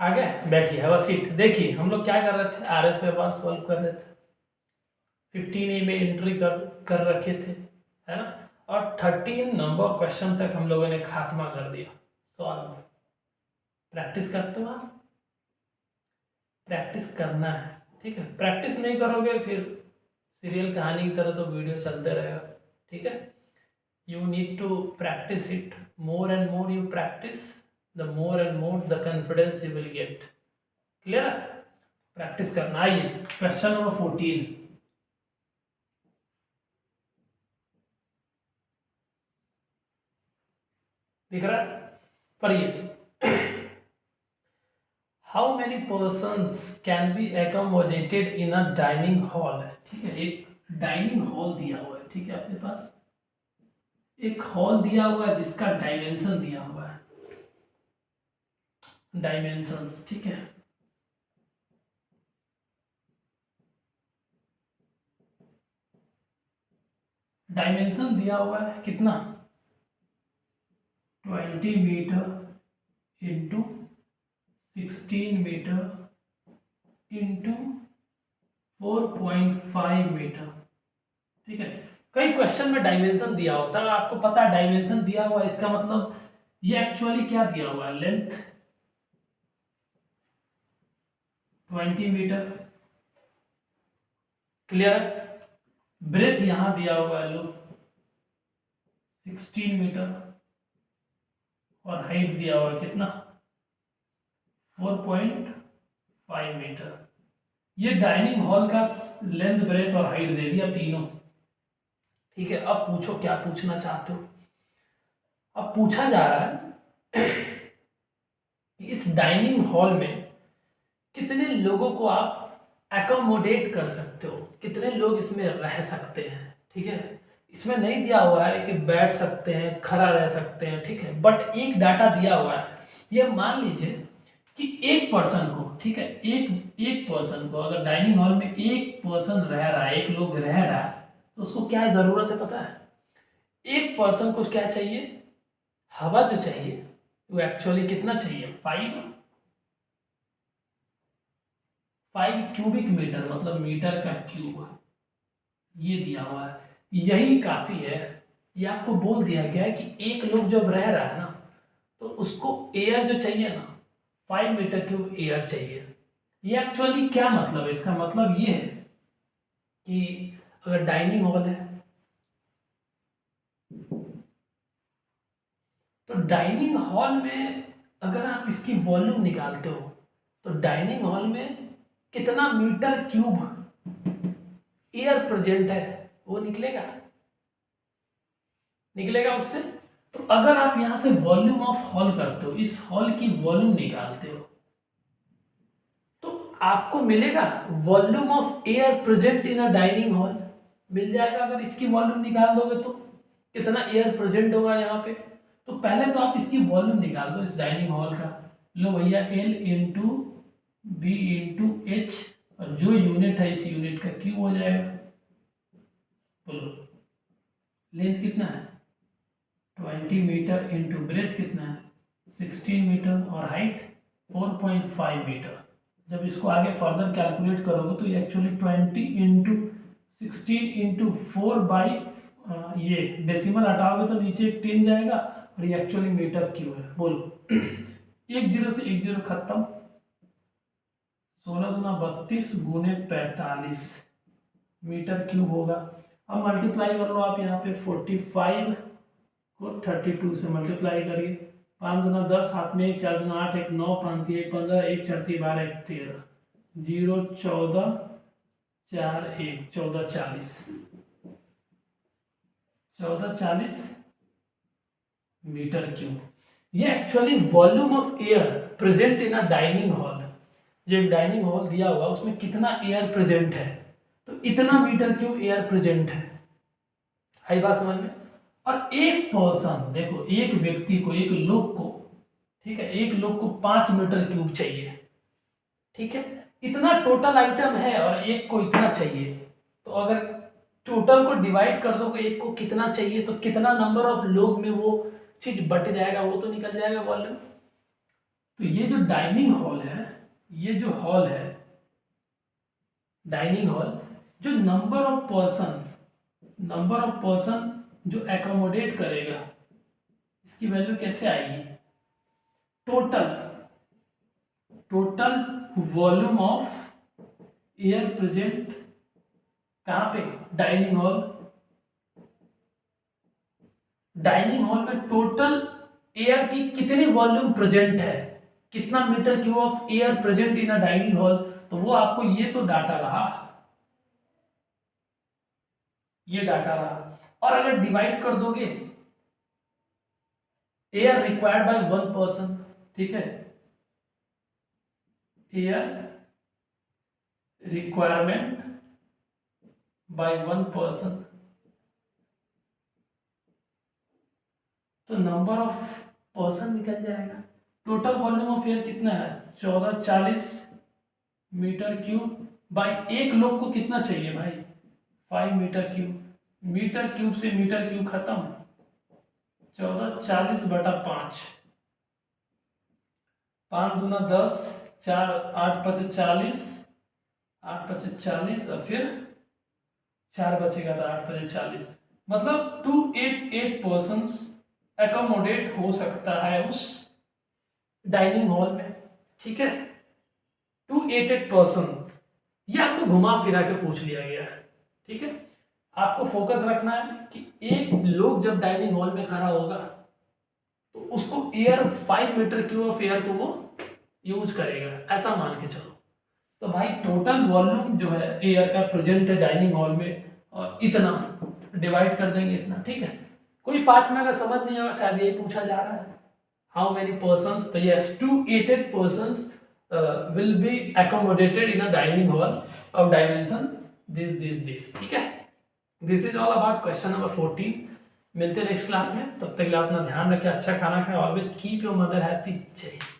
आगे बैठिए, have a seat. देखिए हम लोग क्या कर रहे थे, आर एस वेबार सॉल्व कर रहे थे। 15A में एंट्री कर रखे थे, है ना। और 13 नंबर क्वेश्चन तक हम लोगों ने खात्मा कर दिया सॉल्व। प्रैक्टिस करते हो आप, प्रैक्टिस करना है, ठीक है। प्रैक्टिस नहीं करोगे फिर सीरियल कहानी की तरह तो वीडियो चलते रहेगा, ठीक है। You need to practice it. More and more you practice, the more and more the confidence you will get. Clear? Practice करना। आइए क्वेश्चन नंबर 14 दिख रहा है, पढ़िए। How many persons can be accommodated in a dining hall. ठीक है, एक dining hall दिया हुआ है, ठीक है। अपने पास एक हॉल दिया हुआ है जिसका डायमेंशन दिया हुआ है, डायमेंशंस, ठीक है। डायमेंशन दिया हुआ है कितना, 20 meter into 16 meter into 4.5 meter, ठीक है। कई क्वेश्चन में डायमेंशन दिया होता है, आपको पता है डायमेंशन दिया हुआ है, इसका मतलब ये एक्चुअली क्या दिया हुआ है, लेंथ 20 मीटर, क्लियर है। ब्रेथ यहां दिया हुआ है लो 16 मीटर और हाइट दिया हुआ है कितना, 4.5 मीटर। ये डाइनिंग हॉल का लेंथ ब्रेथ और हाइट दे दिया तीनों, ठीक है। अब पूछो क्या पूछना चाहते हो। अब पूछा जा रहा है कि इस डाइनिंग हॉल में कितने लोगों को आप एकोमोडेट कर सकते हो, कितने लोग इसमें रह सकते हैं, ठीक है। इसमें नहीं दिया हुआ है कि बैठ सकते हैं, खड़ा रह सकते हैं, ठीक है। बट एक डाटा दिया हुआ है, ये मान लीजिए कि एक पर्सन को, ठीक है, एक एक पर्सन को अगर डाइनिंग हॉल में एक पर्सन रह रहा है, एक लोग रह रहा है, तो उसको क्या ज़रूरत है पता है। एक पर्सन को क्या चाहिए, हवा जो चाहिए वो एक्चुअली कितना चाहिए, 5 क्यूबिक मीटर, मतलब मीटर का क्यूब, ये दिया हुआ है, यही काफ़ी है। ये आपको बोल दिया गया है कि एक लोग जब रह रहा है ना, तो उसको एयर जो चाहिए ना, 5 मीटर क्यूब एयर चाहिए। ये एक्चुअली क्या मतलब है, इसका मतलब ये है कि अगर डाइनिंग हॉल है तो डाइनिंग हॉल में अगर आप इसकी वॉल्यूम निकालते हो तो डाइनिंग हॉल में कितना मीटर क्यूब एयर प्रेजेंट है वो निकलेगा, निकलेगा उससे। तो अगर आप यहां से वॉल्यूम ऑफ हॉल करते हो, इस हॉल की वॉल्यूम निकालते हो, तो आपको मिलेगा volume of air present in a dining hall, मिल जाएगा। अगर इसकी वॉल्यूम निकाल दोगे तो कितना एयर प्रेजेंट होगा यहाँ पे। तो पहले तो आप इसकी वॉल्यूम निकाल दो इस डाइनिंग हॉल का। लो भैया, L into B into H, और जो यूनिट है इस यूनिट का क्यू हो जाएगा। बोलो लेंथ कितना है, 20 मीटर इंटू ब्रेथ कितना है, 16 मीटर, और हाइट 4.5 मीटर। जब इसको आगे फर्दर कैलकुलेट करोगे तो ये एक्चुअली 20 इंटू 16 इंटू 4 बाई, ये डेसिमल हटाओगे तो नीचे एक 10 जाएगा, और ये एक्चुअली मीटर क्यूब है। बोलो एक जीरो से एक जीरो खत्म, 16 दूना 32 गुने 45 मीटर क्यूब होगा। अब मल्टीप्लाई कर लो आप यहाँ पे, 45 को 32 से मल्टीप्लाई करिए। 5 दूना 10, हाथ में एक, 4 दूना 8, एक 9, 5 1 15, एक 4 12, एक 13, 0 14 4 1 14 40, 14 40 मीटर क्यूब। ये actually volume of air present in a dining hall, जो एक डाइनिंग हॉल दिया हुआ उसमें कितना एयर प्रेजेंट है, तो इतना मीटर क्यूब एयर प्रेजेंट है। आई बात समझ में। और एक पर्सन, देखो एक व्यक्ति को, एक लोग को, ठीक है, एक लोग को 5 मीटर क्यूब चाहिए, ठीक है। इतना टोटल आइटम है और एक को इतना चाहिए, तो अगर टोटल को डिवाइड कर दोगे एक को कितना चाहिए, तो कितना नंबर ऑफ लोग में वो चीज बट जाएगा वो तो निकल जाएगा वॉल्यूम। तो तो ये जो डाइनिंग हॉल है, ये जो हॉल है डाइनिंग हॉल, जो नंबर ऑफ पर्सन जो एकोमोडेट करेगा, इसकी वैल्यू कैसे आएगी? Total volume of air present कहाँ पे? डाइनिंग हॉल में टोटल एयर की कितनी वॉल्यूम प्रेजेंट है, कितना metre cube of air present in a dining hall, तो वो आपको ये तो डाटा रहा, ये डाटा रहा। और अगर डिवाइड कर दोगे एयर रिक्वायर्ड बाय 1 पर्सन, ठीक है, एयर रिक्वायरमेंट बाय 1 पर्सन, तो नंबर ऑफ पर्सन निकल जाएगा। टोटल वॉल्यूम ऑफ एयर कितना है? 1440 मीटर क्यूब बाय एक लोग को कितना चाहिए भाई? 5 मीटर क्यूब। मीटर क्यूब से मीटर क्यूब खत्म, 1440/5, 5 दूना 10, 4 8 5 40, 8 5 40 और फिर 4 बचेगा तो 8 5 40, मतलब 288 पर्सन्स एकोमोडेट हो सकता है उस डाइनिंग हॉल में, ठीक है। 288 पर्सन, ये आपको घुमा फिरा के पूछ लिया गया है, ठीक है। आपको फोकस रखना है कि एक लोग जब डाइनिंग हॉल में खड़ा होगा तो उसको air 5 metre cube of air को वो यूज करेगा, ऐसा मान के चलो। तो भाई टोटल वॉल्यूम जो है एयर का प्रेजेंट है डाइनिंग हॉल में, और इतना डिवाइड कर देंगे इतना, ठीक है। कोई पार्ट में अगर समझ नहीं आएगा, शायद यही पूछा जा रहा है, हाउ मेनी पर्सन्स, तो yes 288 persons will be accommodated in a dining hall of dimension this, ठीक है। This is all about question number 14। मिलते हैं नेक्स्ट क्लास में, तब तक के लिए अपना ध्यान रखें, अच्छा खाना खाएं, always keep your mother happy. जय हिंद।